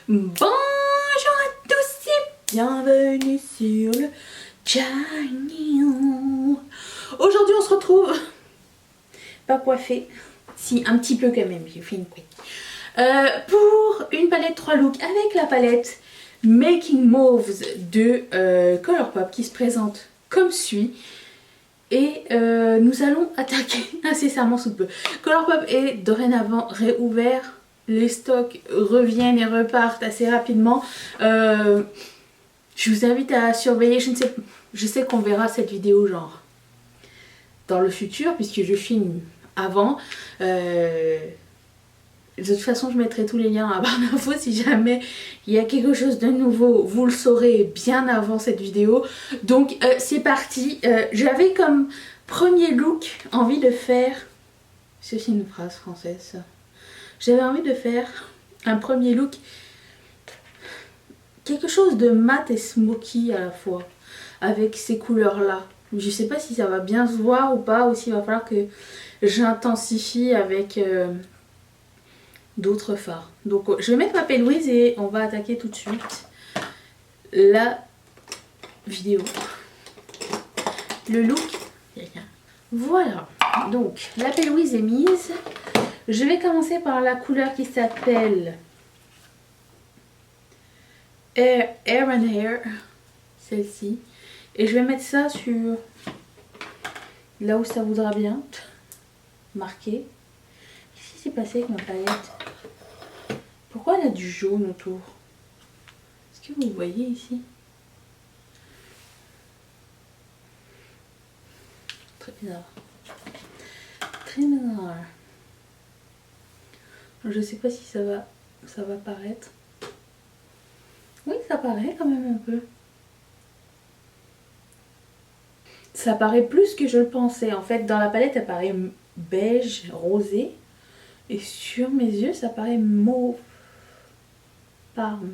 Bonjour à tous et bienvenue sur le channel. Aujourd'hui on se retrouve, pas coiffée, si un petit peu quand même, j'ai fait une couette, pour une palette 3 looks avec la palette Making Moves de Colourpop qui se présente comme suit. Et nous allons attaquer incessamment sous peu. Colourpop est dorénavant réouvert. Les stocks reviennent et repartent assez rapidement. Je vous invite à surveiller. Je sais qu'on verra cette vidéo genre dans le futur puisque je filme avant. De toute façon, je mettrai tous les liens à barre d'infos si jamais il y a quelque chose de nouveau. Vous le saurez bien avant cette vidéo. Donc, c'est parti. J'avais comme premier look envie de faire... C'est une phrase française, ça. J'avais envie de faire un premier look... quelque chose de mat et smoky à la fois. Avec ces couleurs-là. Je sais pas si ça va bien se voir ou pas. Ou s'il va falloir que j'intensifie avec... d'autres fards. Donc je vais mettre ma pelle Louise et on va attaquer tout de suite la vidéo. Le look. Voilà. Donc la pelle Louise est mise. Je vais commencer par la couleur qui s'appelle Air and Hair. Celle-ci. Et je vais mettre ça sur là où ça voudra bien. Marqué. Qu'est-ce qui s'est passé avec ma palette? Pourquoi elle a du jaune autour? Est-ce que vous voyez ici? Très bizarre. Très bizarre. Je sais pas si ça va paraître. Oui, ça paraît quand même un peu. Ça paraît plus que je le pensais. En fait, dans la palette, elle paraît beige, rosé. Et sur mes yeux, ça paraît mauve. Parme.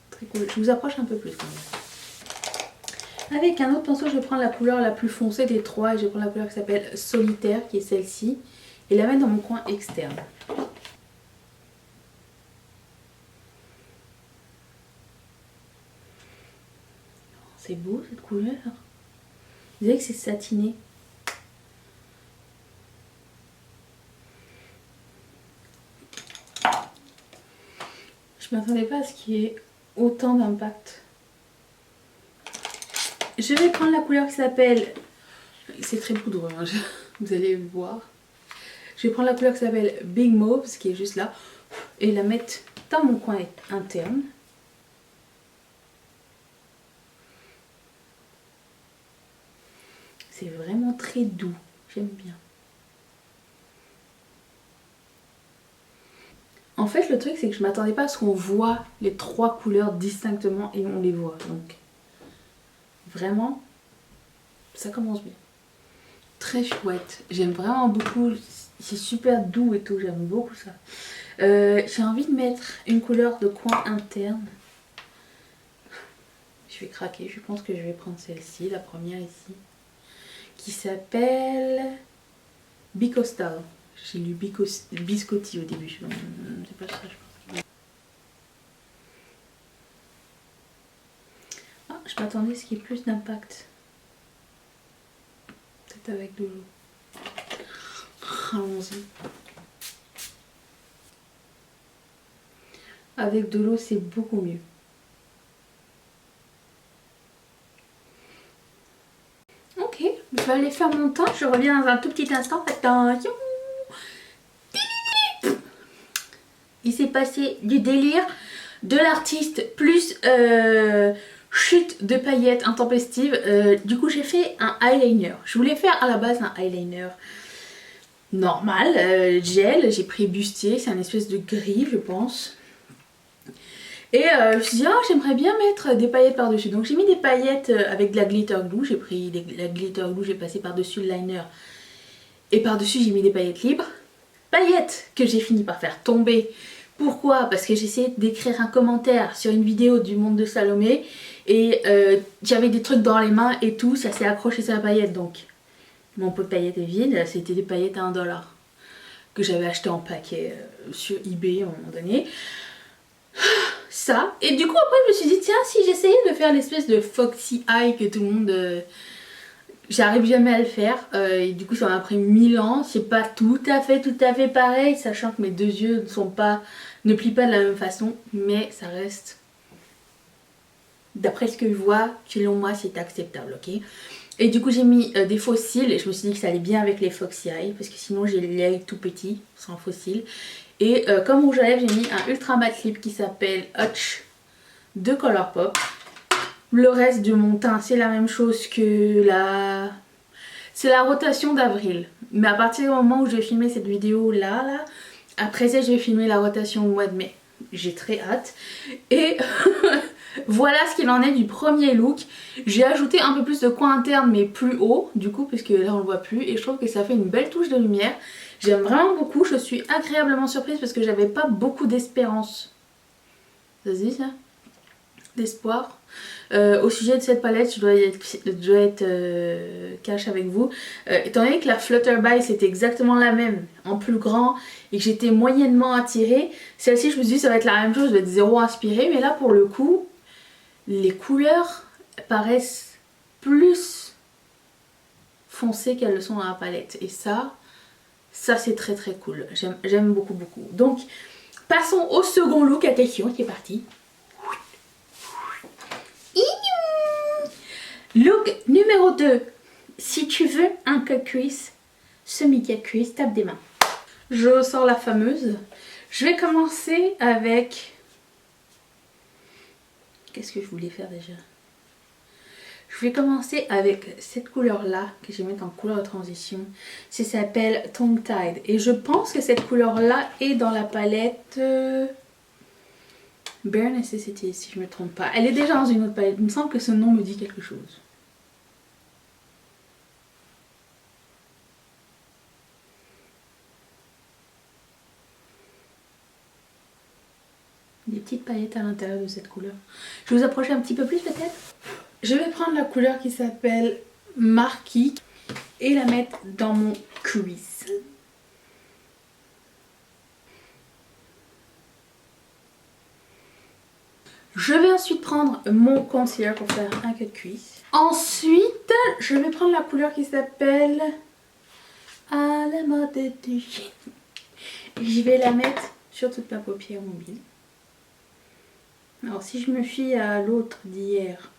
Très cool. Je vous approche un peu plus quand même. Avec un autre pinceau, je vais prendre la couleur la plus foncée des trois. Et je vais prendre la couleur qui s'appelle Solitaire, qui est celle-ci. Et la mettre dans mon coin externe. C'est beau cette couleur. Vous voyez que c'est satiné. Je m'attendais pas à ce qu'il y ait autant d'impact. Je vais prendre la couleur qui s'appelle... C'est très poudreux, hein, vous allez voir. Je vais prendre la couleur qui s'appelle Big Moves, qui est juste là, et la mettre dans mon coin interne. C'est vraiment très doux, j'aime bien. En fait, le truc, c'est que je m'attendais pas à ce qu'on voit les trois couleurs distinctement et on les voit. Donc, vraiment, ça commence bien. Très chouette. J'aime vraiment beaucoup. C'est super doux et tout. J'aime beaucoup ça. J'ai envie de mettre une couleur de coin interne. Je vais craquer. Je pense que je vais prendre celle-ci, la première ici. Qui s'appelle Bicostal. J'ai lu Biscotti au début. C'est pas ça, je pense. Ah, je m'attendais à ce qu'il y ait plus d'impact. Peut-être avec de l'eau. Allons-y. Avec de l'eau, c'est beaucoup mieux. Ok, je vais aller faire mon teint. Je reviens dans un tout petit instant. Attention. Il s'est passé du délire de l'artiste plus chute de paillettes intempestive. Du coup, j'ai fait un eyeliner. Je voulais faire à la base un eyeliner normal, gel. J'ai pris bustier, c'est un espèce de gris, je pense. Et je me suis dit, oh, j'aimerais bien mettre des paillettes par-dessus. Donc j'ai mis des paillettes avec de la glitter glue. J'ai pris la glitter glue, j'ai passé par-dessus le liner. Et par-dessus, j'ai mis des paillettes libres. Paillettes que j'ai fini par faire tomber. Pourquoi? Parce que j'ai essayé d'écrire un commentaire sur une vidéo du monde de Salomé. Et j'avais des trucs dans les mains et tout, ça s'est accroché sur la paillette. Donc mon pot de paillettes est vide. C'était des paillettes à $1 que j'avais acheté en paquet sur eBay à un moment donné. Ça. Et du coup après je me suis dit tiens si j'essayais de faire l'espèce de foxy eye que tout le monde... j'arrive jamais à le faire. Et du coup ça m'a pris 1000 ans. C'est pas tout à fait pareil. Sachant que mes deux yeux ne plient pas de la même façon. Mais ça reste... D'après ce que je vois, selon moi c'est acceptable, ok. Et du coup j'ai mis des faux cils et je me suis dit que ça allait bien avec les foxy eye parce que sinon j'ai l'œil tout petit sans faux cils. Et comme rouge à lèvres j'ai mis un ultra matte lip qui s'appelle Hutch de Colourpop. Le reste de mon teint c'est la même chose que la... C'est la rotation d'avril. Mais à partir du moment où je vais filmer cette vidéo là, après ça je vais filmer la rotation au mois de mai. J'ai très hâte. Et voilà ce qu'il en est du premier look. J'ai ajouté un peu plus de coin interne mais plus haut du coup parce que là on le voit plus. Et je trouve que ça fait une belle touche de lumière. J'aime vraiment beaucoup. Je suis agréablement surprise parce que j'avais pas beaucoup d'espérance. Ça se dit ça? D'espoir. Au sujet de cette palette, je dois être cash avec vous. Étant donné que la Flutterby c'était exactement la même en plus grand et que j'étais moyennement attirée, celle-ci je me suis dit ça va être la même chose, je vais être zéro inspirée. Mais là pour le coup, les couleurs paraissent plus foncées qu'elles le sont dans la palette. Et ça c'est très cool. J'aime beaucoup. Donc passons au second look à question qui est parti. Look numéro 2. Si tu veux un cut crease, semi-cut crease, tape des mains. Je sors la fameuse. Je vais commencer avec... Qu'est-ce que je voulais faire déjà? Je vais commencer avec cette couleur-là, que je vais mettre en couleur de transition. Ça s'appelle Tongue Tied. Et je pense que cette couleur-là est dans la palette... Bare Necessity, si je ne me trompe pas. Elle est déjà dans une autre palette. Il me semble que ce nom me dit quelque chose. Des petites paillettes à l'intérieur de cette couleur. Je vais vous approcher un petit peu plus peut-être. Je vais prendre la couleur qui s'appelle Marquis et la mettre dans mon crease. Je vais ensuite prendre mon concealer pour faire un cut crease. Ensuite, je vais prendre la couleur qui s'appelle À la mode du... Je vais la mettre sur toute ma paupière mobile. Alors si je me fie à l'autre d'hier,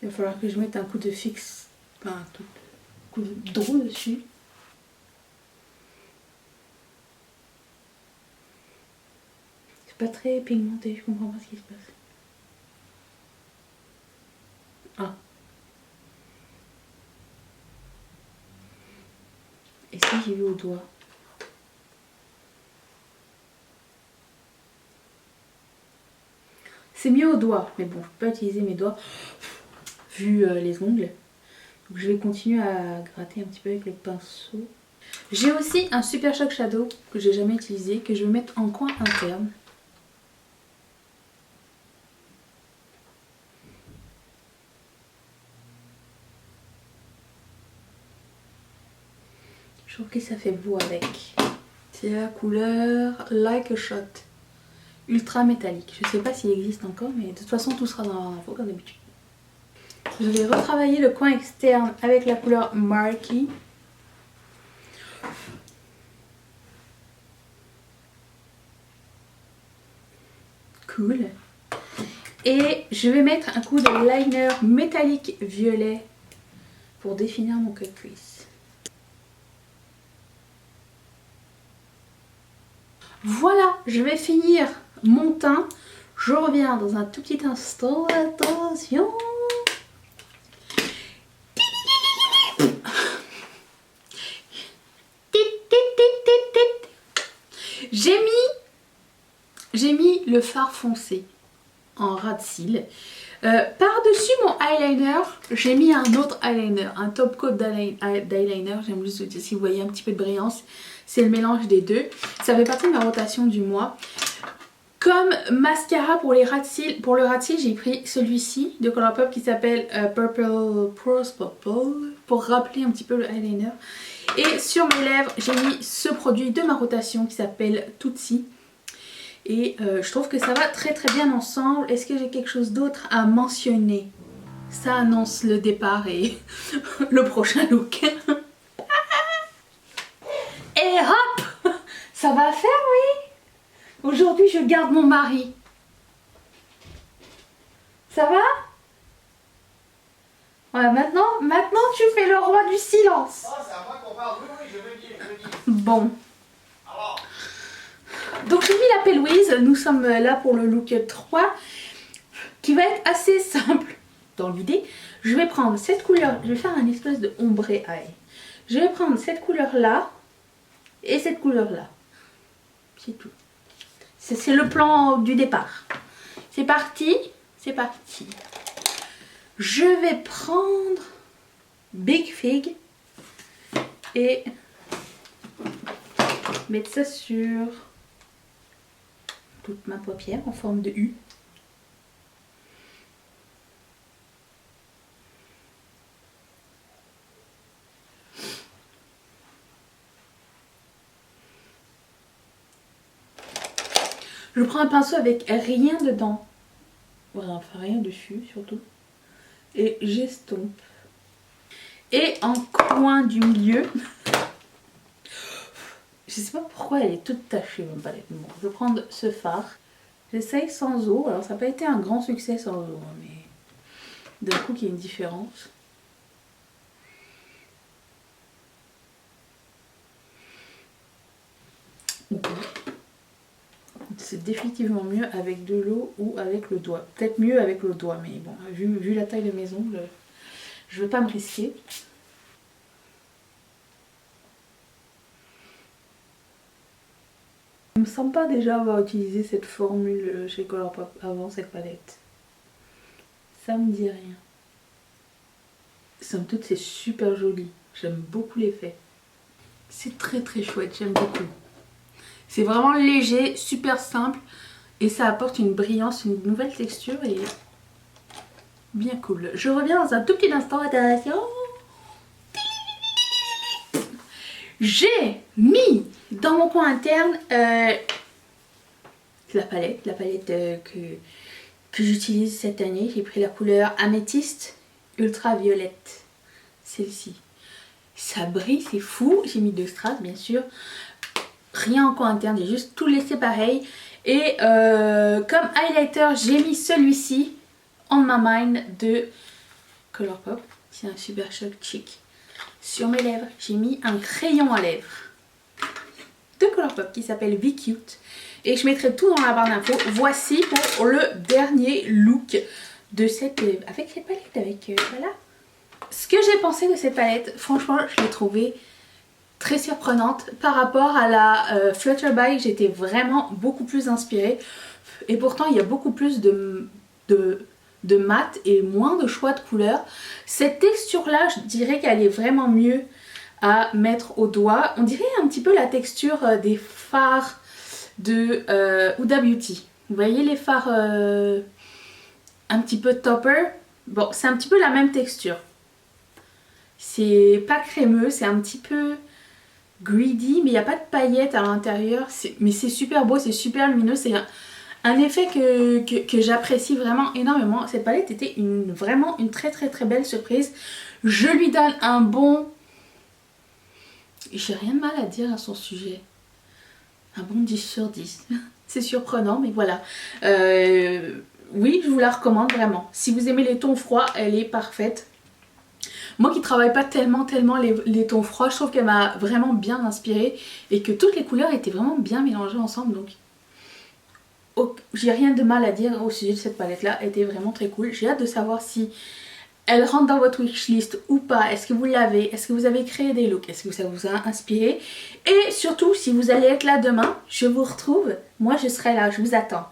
il va falloir que je mette un coup de fixe, enfin un coup de draw dessus. C'est pas très pigmenté, je comprends pas ce qui se passe. Ah. Et si j'y vais au doigt? C'est mieux au doigt, mais bon, je peux pas utiliser mes doigts vu les ongles. Donc je vais continuer à gratter un petit peu avec le pinceau. J'ai aussi un Super Shock Shadow que j'ai jamais utilisé, que je vais mettre en coin interne. Je trouve que ça fait beau avec. C'est la couleur Like a Shot. Ultra métallique. Je sais pas s'il existe encore, mais de toute façon tout sera dans l'info comme d'habitude. Je vais retravailler le coin externe avec la couleur Marquis. Cool. Et je vais mettre un coup de liner métallique violet pour définir mon cut crease. Voilà, je vais finir mon teint. Je reviens dans un tout petit instant. Attention. J'ai mis le fard foncé en ras de cils. Par-dessus mon eyeliner, j'ai mis un autre eyeliner, un top coat d'eyeliner. J'aime juste vous dire si vous voyez un petit peu de brillance. C'est le mélange des deux. Ça fait partie de ma rotation du mois. Comme mascara pour les ras de cils, pour le ras de cils, j'ai pris celui-ci de Colourpop qui s'appelle Purple Prose Purple pour rappeler un petit peu le eyeliner. Et sur mes lèvres, j'ai mis ce produit de ma rotation qui s'appelle Tutsi. Et je trouve que ça va très très bien ensemble. Est-ce que j'ai quelque chose d'autre à mentionner? Ça annonce le départ et le prochain look. Et hop, ça va faire, oui. Aujourd'hui, je garde mon mari. Ça va? Ouais, maintenant tu fais le roi du silence. Ah, c'est à moi qu'on parle. Oui, oui, je veux dire, je veux dire. Bon. Alors. Donc j'ai mis la P-Louise. Nous sommes là pour le look 3 qui va être assez simple dans l'idée. Je vais prendre cette couleur. Je vais faire un espèce de ombré eye. Je vais prendre cette couleur là et cette couleur là. C'est tout. C'est le plan du départ. C'est parti. C'est parti. Je vais prendre Big Fig et mettre ça sur toute ma paupière en forme de U. Je prends un pinceau avec rien dedans. Voilà, enfin rien dessus surtout. Et j'estompe. Et en coin du milieu, je sais pas pourquoi elle est toute tachée ma palette. Bon, je vais prendre ce fard. J'essaye sans eau. Alors ça n'a pas été un grand succès sans eau, mais d'un coup qu'il y a une différence. C'est définitivement mieux avec de l'eau ou avec le doigt. Peut-être mieux avec le doigt, mais bon, vu la taille de mes ongles, je ne veux pas me risquer. Je ne me sens pas déjà avoir utilisé cette formule chez Colourpop avant cette palette. Ça me dit rien. Somme toute, c'est super joli. J'aime beaucoup l'effet. C'est très très chouette, j'aime beaucoup. C'est vraiment léger, super simple et ça apporte une brillance, une nouvelle texture et bien cool. Je reviens dans un tout petit instant, attention. J'ai mis dans mon coin interne la palette que j'utilise cette année. J'ai pris la couleur Améthyste Ultraviolette, celle-ci. Ça brille, c'est fou. J'ai mis 2 strass bien sûr. Rien en coin interne, j'ai juste tout laissé pareil. Et comme highlighter, j'ai mis celui-ci, On My Mind de Colourpop. C'est un super choc chic. Sur mes lèvres, j'ai mis un crayon à lèvres de Colourpop qui s'appelle Be Cute. Et je mettrai tout dans la barre d'infos. Voici pour le dernier look de cette avec cette palette. Voilà. Ce que j'ai pensé de cette palette, franchement, je l'ai trouvée très surprenante par rapport à la Flutterby. J'étais vraiment beaucoup plus inspirée et pourtant il y a beaucoup plus de mat et moins de choix de couleurs. Cette texture là, je dirais qu'elle est vraiment mieux à mettre au doigt. On dirait un petit peu la texture des fards de Huda Beauty. Vous voyez les fards un petit peu topper? Bon, c'est un petit peu la même texture. C'est pas crémeux, c'est un petit peu greedy, mais il n'y a pas de paillettes à l'intérieur. Mais c'est super beau, c'est super lumineux. C'est un effet que j'apprécie vraiment énormément. Cette palette était vraiment une très très très belle surprise. Je lui donne un bon... J'ai rien de mal à dire à son sujet. Un bon 10 sur 10. C'est surprenant, mais voilà. Oui, je vous la recommande vraiment. Si vous aimez les tons froids, elle est parfaite. Moi qui travaille pas tellement les tons froids, je trouve qu'elle m'a vraiment bien inspirée et que toutes les couleurs étaient vraiment bien mélangées ensemble. Donc j'ai rien de mal à dire au sujet de cette palette là, elle était vraiment très cool. J'ai hâte de savoir si elle rentre dans votre wishlist ou pas. Est-ce que vous l'avez? Est-ce que vous avez créé des looks? Est-ce que ça vous a inspiré? Et surtout, si vous allez être là demain, je vous retrouve. Moi je serai là, je vous attends.